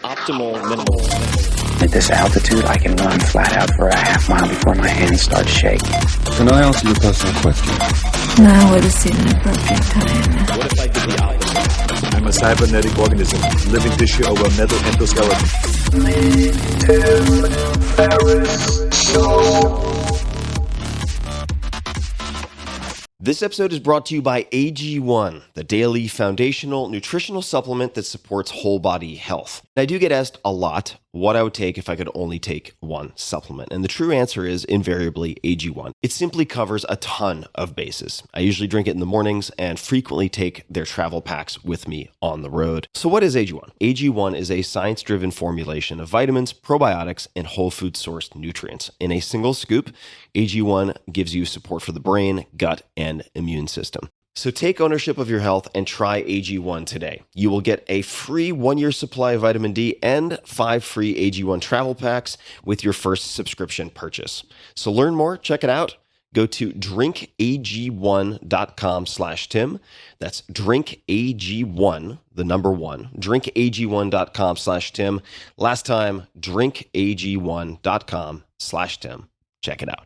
optimal minimal. At this altitude, I can run flat out for a half mile before my hands start shaking. Can I ask you a personal question? Now would seem an appropriate time. What if I did the opposite? I'm a cybernetic organism, living tissue over a metal endoskeleton. This episode is brought to you by AG1, the daily foundational nutritional supplement that supports whole body health. I do get asked a lot what I would take if I could only take one supplement. And the true answer is invariably AG1. It simply covers a ton of bases. I usually drink it in the mornings and frequently take their travel packs with me on the road. So what is AG1? AG1 is a science-driven formulation of vitamins, probiotics, and whole food sourced nutrients. In a single scoop, AG1 gives you support for the brain, gut, and immune system. So take ownership of your health and try AG1 today. You will get a free 1-year supply of vitamin D and 5 free AG1 travel packs with your first subscription purchase. So learn more, check it out. Go to drinkag1.com/Tim. That's drinkag1, the number 1, drinkag1.com/Tim. Last time, drinkag1.com/Tim. Check it out.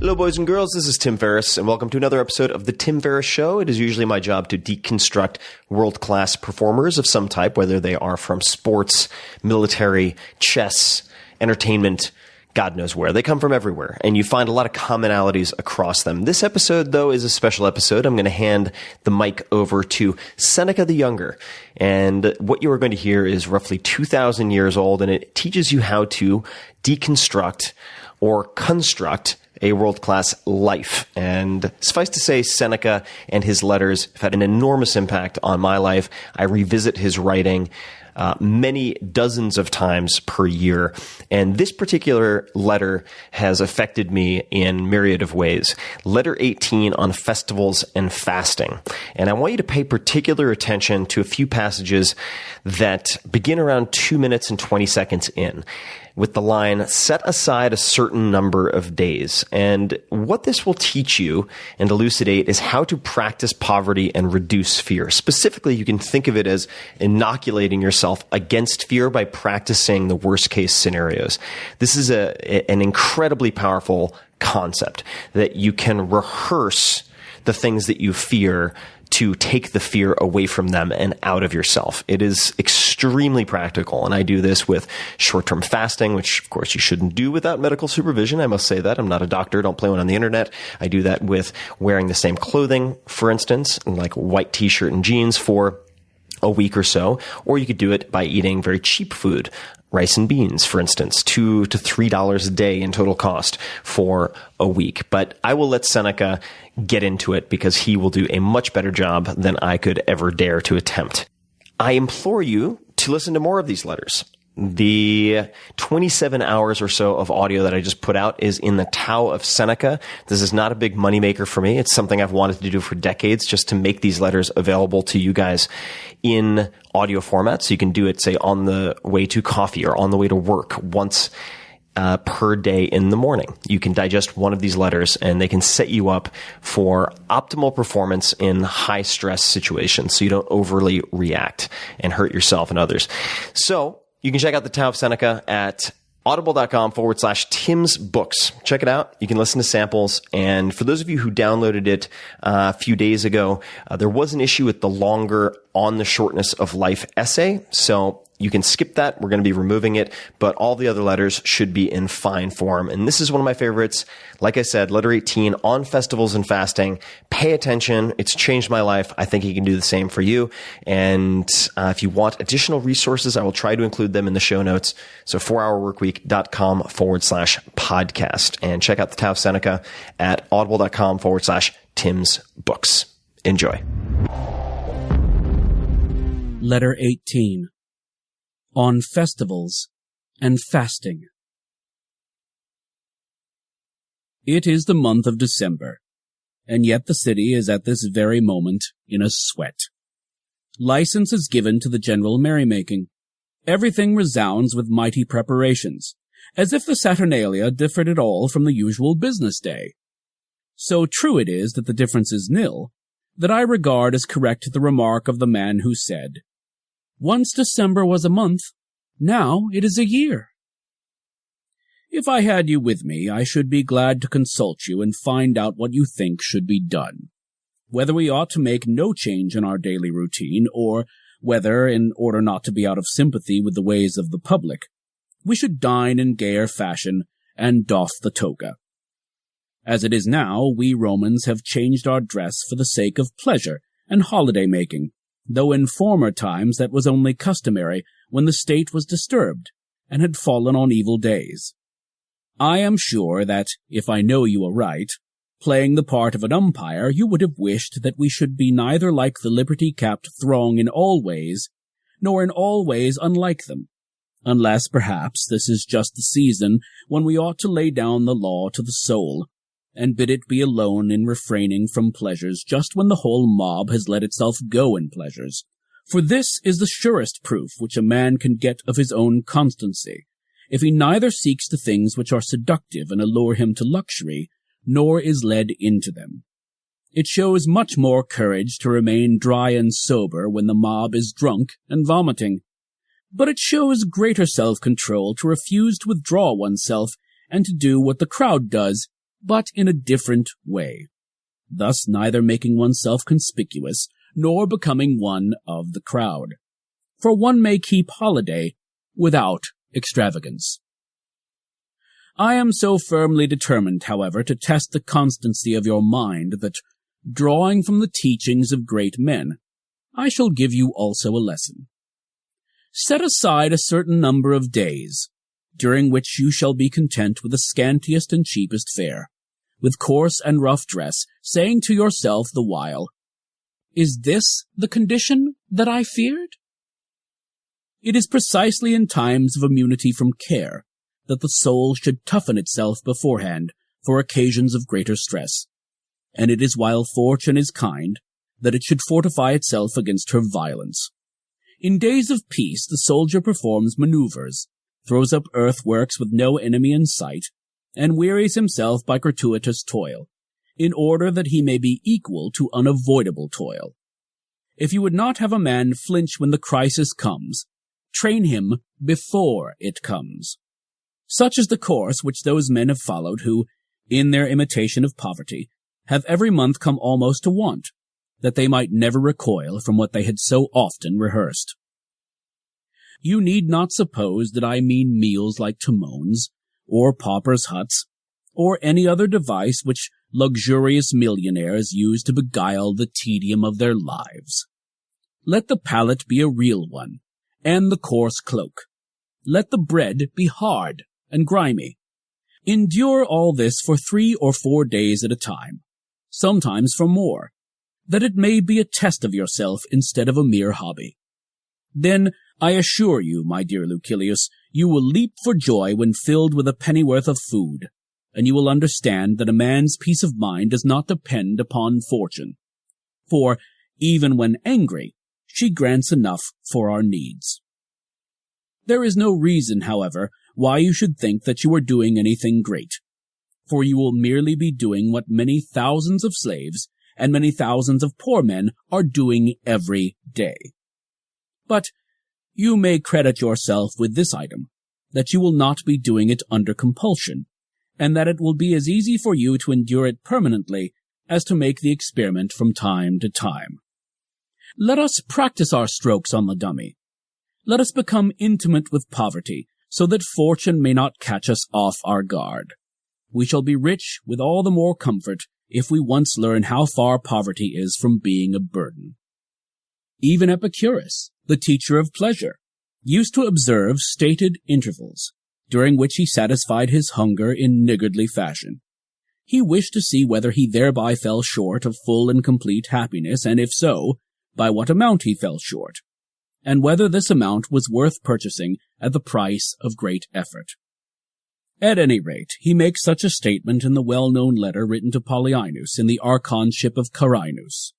Hello, boys and girls. This is Tim Ferriss, and welcome to another episode of The Tim Ferriss Show. It is usually my job to deconstruct world-class performers of some type, whether they are from sports, military, chess, entertainment, God knows where. They come from everywhere, and you find a lot of commonalities across them. This episode, though, is a special episode. I'm going to hand the mic over to Seneca the Younger, and what you are going to hear is roughly 2,000 years old, and it teaches you how to deconstruct or construct a world-class life. And suffice to say, Seneca and his letters have had an enormous impact on my life. I revisit his writing many dozens of times per year. And this particular letter has affected me in myriad of ways. Letter 18 on festivals and fasting. And I want you to pay particular attention to a few passages that begin around 2 minutes and 20 seconds in, with the line, set aside a certain number of days. And what this will teach you and elucidate is how to practice poverty and reduce fear. Specifically, you can think of it as inoculating yourself against fear by practicing the worst case scenarios. This is an incredibly powerful concept that you can rehearse the things that you fear to take the fear away from them and out of yourself. It is extremely practical, and I do this with short-term fasting, which, of course, you shouldn't do without medical supervision. I must say that. I'm not a doctor. Don't play one on the internet. I do that with wearing the same clothing, for instance, like a white t-shirt and jeans for a week or so, or you could do it by eating very cheap food, rice and beans, for instance, $2 to $3 a day in total cost for a week. But I will let Seneca get into it because he will do a much better job than I could ever dare to attempt. I implore you to listen to more of these letters. The 27 hours or so of audio that I just put out is in the Tao of Seneca. This is not a big moneymaker for me. It's something I've wanted to do for decades, just to make these letters available to you guys in audio format. So you can do it, say, on the way to coffee or on the way to work once per day in the morning. You can digest one of these letters and they can set you up for optimal performance in high stress situations so you don't overly react and hurt yourself and others. So you can check out the Tao of Seneca at audible.com/Tim's Books. Check it out. You can listen to samples. And for those of you who downloaded it a few days ago, there was an issue with the longer On the Shortness of Life essay. So you can skip that. We're going to be removing it, but all the other letters should be in fine form. And this is one of my favorites. Like I said, letter 18 on festivals and fasting. Pay attention. It's changed my life. I think he can do the same for you. And if you want additional resources, I will try to include them in the show notes. So 4hourworkweek.com/podcast. And check out the Tao of Seneca at audible.com/Tim's Books. Enjoy. Letter 18 on festivals and fasting. It is the month of December, and yet the city is at this very moment in a sweat. License is given to the general merrymaking. Everything resounds with mighty preparations, as if the Saturnalia differed at all from the usual business day. So true it is that the difference is nil, that I regard as correct the remark of the man who said, Once December was a month, now it is a year. If I had you with me, I should be glad to consult you and find out what you think should be done. Whether we ought to make no change in our daily routine, or whether, in order not to be out of sympathy with the ways of the public, we should dine in gayer fashion and doff the toga. As it is now, we Romans have changed our dress for the sake of pleasure and holiday-making, though in former times that was only customary when the state was disturbed and had fallen on evil days. I am sure that, if I know you aright, playing the part of an umpire, you would have wished that we should be neither like the liberty-capped throng in all ways, nor in all ways unlike them, unless, perhaps, this is just the season when we ought to lay down the law to the soul, and bid it be alone in refraining from pleasures just when the whole mob has let itself go in pleasures. For this is the surest proof which a man can get of his own constancy, if he neither seeks the things which are seductive and allure him to luxury, nor is led into them. It shows much more courage to remain dry and sober when the mob is drunk and vomiting, but it shows greater self-control to refuse to withdraw oneself and to do what the crowd does, but in a different way, thus neither making oneself conspicuous nor becoming one of the crowd. For one may keep holiday without extravagance. I am so firmly determined, however, to test the constancy of your mind that, drawing from the teachings of great men, I shall give you also a lesson. Set aside a certain number of days, during which you shall be content with the scantiest and cheapest fare, with coarse and rough dress, saying to yourself the while, "Is this the condition that I feared?" It is precisely in times of immunity from care that the soul should toughen itself beforehand for occasions of greater stress, and it is while fortune is kind that it should fortify itself against her violence. In days of peace the soldier performs maneuvers, throws up earthworks with no enemy in sight, and wearies himself by gratuitous toil, in order that he may be equal to unavoidable toil. If you would not have a man flinch when the crisis comes, train him before it comes. Such is the course which those men have followed who, in their imitation of poverty, have every month come almost to want, that they might never recoil from what they had so often rehearsed. You need not suppose that I mean meals like Timone's, or paupers' huts, or any other device which luxurious millionaires use to beguile the tedium of their lives. Let the pallet be a real one, and the coarse cloak. Let the bread be hard and grimy. Endure all this for 3 or 4 days at a time, sometimes for more, that it may be a test of yourself instead of a mere hobby. Then, I assure you, my dear Lucilius, you will leap for joy when filled with a pennyworth of food, and you will understand that a man's peace of mind does not depend upon fortune. For, even when angry, she grants enough for our needs. There is no reason, however, why you should think that you are doing anything great, for you will merely be doing what many thousands of slaves and many thousands of poor men are doing every day. But you may credit yourself with this item, that you will not be doing it under compulsion, and that it will be as easy for you to endure it permanently as to make the experiment from time to time. Let us practice our strokes on the dummy. Let us become intimate with poverty, so that fortune may not catch us off our guard. We shall be rich with all the more comfort if we once learn how far poverty is from being a burden. Even Epicurus, the teacher of pleasure, used to observe stated intervals, during which he satisfied his hunger in niggardly fashion. He wished to see whether he thereby fell short of full and complete happiness, and if so, by what amount he fell short, and whether this amount was worth purchasing at the price of great effort. At any rate, he makes such a statement in the well-known letter written to Polyaenus in the archonship of Carinus.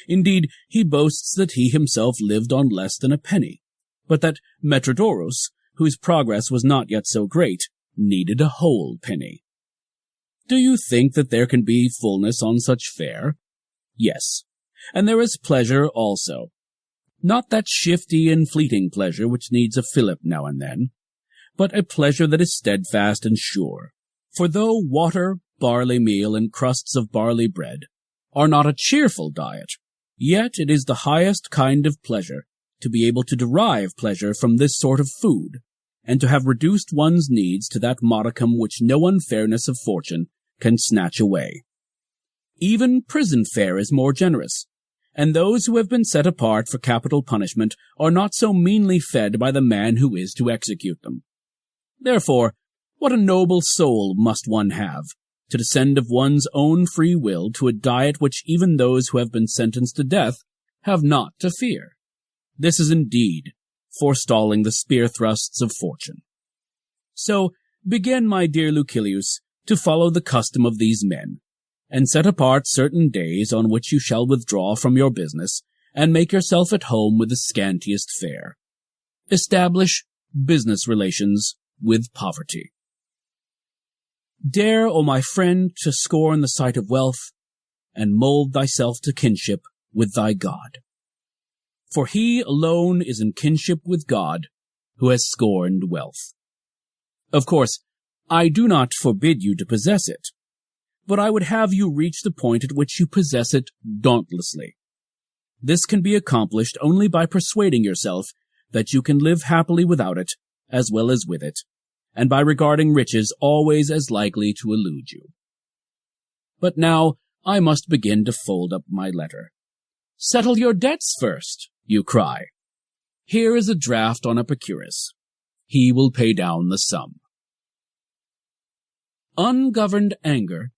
Indeed, he boasts that he himself lived on less than a penny, but that Metrodorus, whose progress was not yet so great, needed a whole penny. Do you think that there can be fullness on such fare? Yes, and there is pleasure also. Not that shifty and fleeting pleasure which needs a fillip now and then, but a pleasure that is steadfast and sure. For though water, barley meal, and crusts of barley bread are not a cheerful diet, yet it is the highest kind of pleasure to be able to derive pleasure from this sort of food, and to have reduced one's needs to that modicum which no unfairness of fortune can snatch away. Even prison fare is more generous, and those who have been set apart for capital punishment are not so meanly fed by the man who is to execute them. Therefore, what a noble soul must one have, to descend of one's own free will to a diet which even those who have been sentenced to death have not to fear. This is indeed forestalling the spear thrusts of fortune. So begin, my dear Lucilius, to follow the custom of these men, and set apart certain days on which you shall withdraw from your business, and make yourself at home with the scantiest fare. Establish business relations with poverty. Dare, O my friend, to scorn the sight of wealth, and mold thyself to kinship with thy God. For he alone is in kinship with God, who has scorned wealth. Of course, I do not forbid you to possess it, but I would have you reach the point at which you possess it dauntlessly. This can be accomplished only by persuading yourself that you can live happily without it, as well as with it, and by regarding riches always as likely to elude you. But now I must begin to fold up my letter. Settle your debts first, you cry. Here is a draft on Epicurus. He will pay down the sum. Ungoverned anger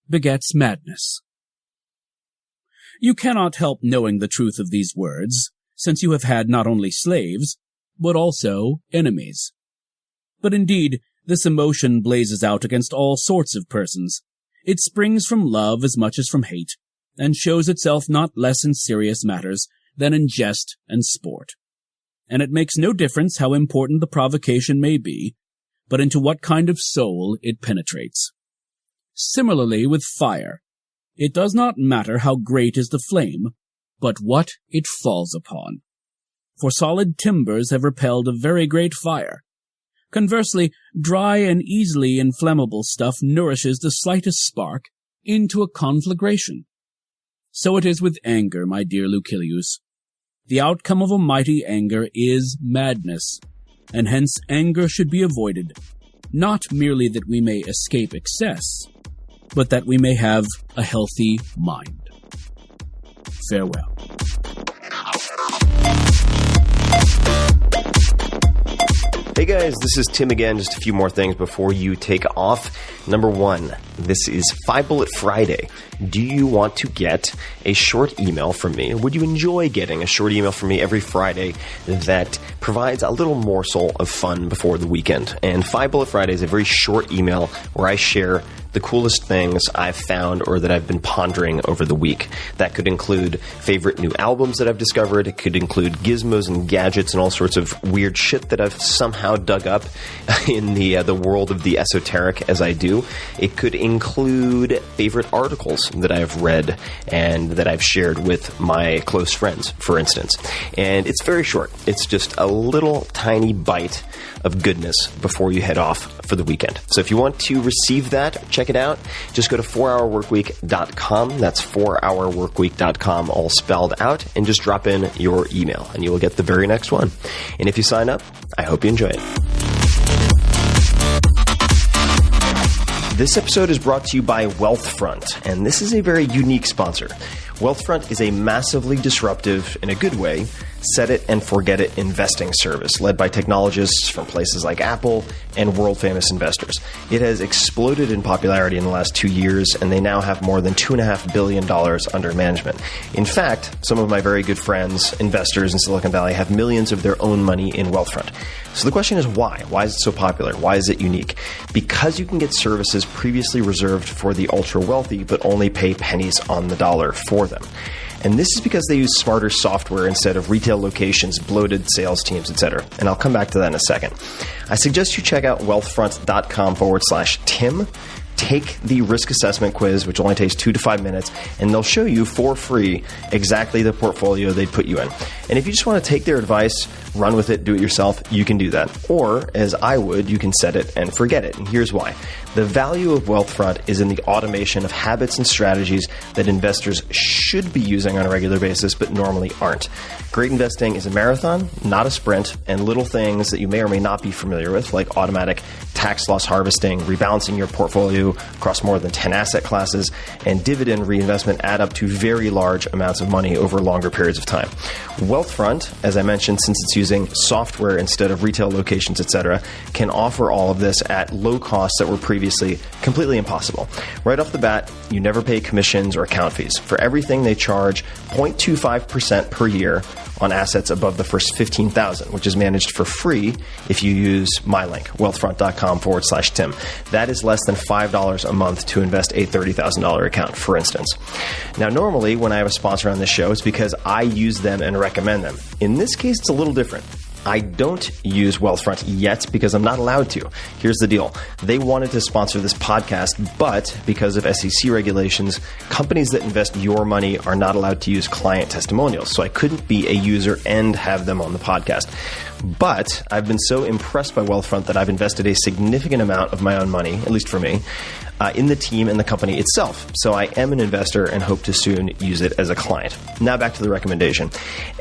begets madness. You cannot help knowing the truth of these words, since you have had not only slaves, but also enemies. But indeed, this emotion blazes out against all sorts of persons. It springs from love as much as from hate, and shows itself not less in serious matters than in jest and sport. And it makes no difference how important the provocation may be, but into what kind of soul it penetrates. Similarly with fire, it does not matter how great is the flame, but what it falls upon. For solid timbers have repelled a very great fire. Conversely, dry and easily inflammable stuff nourishes the slightest spark into a conflagration. So it is with anger, my dear Lucilius. The outcome of a mighty anger is madness, and hence anger should be avoided, not merely that we may escape excess, but that we may have a healthy mind. Farewell. Hey guys, this is Tim again. Just a few more things before you take off. Number one, this is 5 Bullet Friday. Do you want to get a short email from me? Would you enjoy getting a short email from me every Friday that provides a little morsel of fun before the weekend? And 5 Bullet Friday is a very short email where I share the coolest things I've found or that I've been pondering over the week. That could include favorite new albums that I've discovered. It could include gizmos and gadgets and all sorts of weird shit that I've somehow dug up in the world of the esoteric as I do. It could include favorite articles that I've read and that I've shared with my close friends, for instance. And it's very short. It's just a little tiny bite of goodness before you head off for the weekend. So if you want to receive that, check it out. Just go to 4hourworkweek.com. That's 4hourworkweek.com, all spelled out, and just drop in your email, and you will get the very next one. And if you sign up, I hope you enjoy it. This episode is brought to you by Wealthfront, and this is a very unique sponsor. Wealthfront is a massively disruptive, in a good way, set-it-and-forget-it investing service led by technologists from places like Apple and world-famous investors. It has exploded in popularity in the last 2 years, and they now have more than $2.5 billion under management. In fact, some of my very good friends, investors in Silicon Valley, have millions of their own money in Wealthfront. So the question is why? Why is it so popular? Why is it unique? Because you can get services previously reserved for the ultra-wealthy, but only pay pennies on the dollar for them. And this is because they use smarter software instead of retail locations, bloated sales teams, etc. And I'll come back to that in a second. I suggest you check out wealthfront.com/Tim. take the risk assessment quiz, which only takes 2 to 5 minutes, and they'll show you for free exactly the portfolio they'd put you in. And if you just want to take their advice, run with it, do it yourself, you can do that. Or, as I would, you can set it and forget it. And here's why. The value of Wealthfront is in the automation of habits and strategies that investors should be using on a regular basis, but normally aren't. Great investing is a marathon, not a sprint, and little things that you may or may not be familiar with, like automatic tax loss harvesting, rebalancing your portfolio across more than 10 asset classes, and dividend reinvestment add up to very large amounts of money over longer periods of time. Wealthfront, as I mentioned, since it's using software instead of retail locations, etc., can offer all of this at low costs that were previously completely impossible. Right off the bat, you never pay commissions or account fees. For everything, they charge 0.25% per year on assets above the first $15,000, which is managed for free if you use my link, wealthfront.com/Tim. That is less than $5 a month to invest a $30,000 account, for instance. Now, normally when I have a sponsor on this show, it's because I use them and recommend them. In this case, it's a little different. I don't use Wealthfront yet because I'm not allowed to. Here's the deal. They wanted to sponsor this podcast, but because of SEC regulations, companies that invest your money are not allowed to use client testimonials. So I couldn't be a user and have them on the podcast. But I've been so impressed by Wealthfront that I've invested a significant amount of my own money, at least for me, in the team and the company itself. So I am an investor and hope to soon use it as a client. Now back to the recommendation.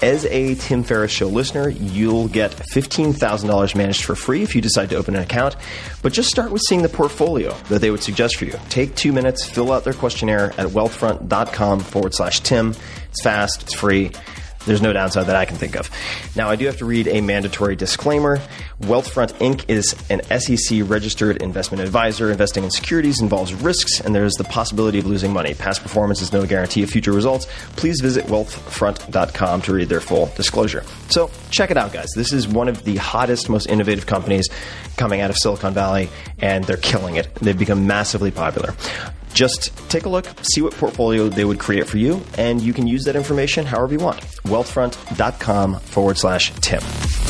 As a Tim Ferriss Show listener, you'll get $15,000 managed for free if you decide to open an account, but just start with seeing the portfolio that they would suggest for you. Take 2 minutes, fill out their questionnaire at wealthfront.com/Tim. It's fast, it's free. There's no downside that I can think of. Now, I do have to read a mandatory disclaimer. Wealthfront Inc. is an SEC-registered investment advisor. Investing in securities involves risks, and there's the possibility of losing money. Past performance is no guarantee of future results. Please visit wealthfront.com to read their full disclosure. So check it out, guys. This is one of the hottest, most innovative companies coming out of Silicon Valley, and they're killing it. They've become massively popular. Just take a look, see what portfolio they would create for you, and you can use that information however you want. Wealthfront.com/Tim.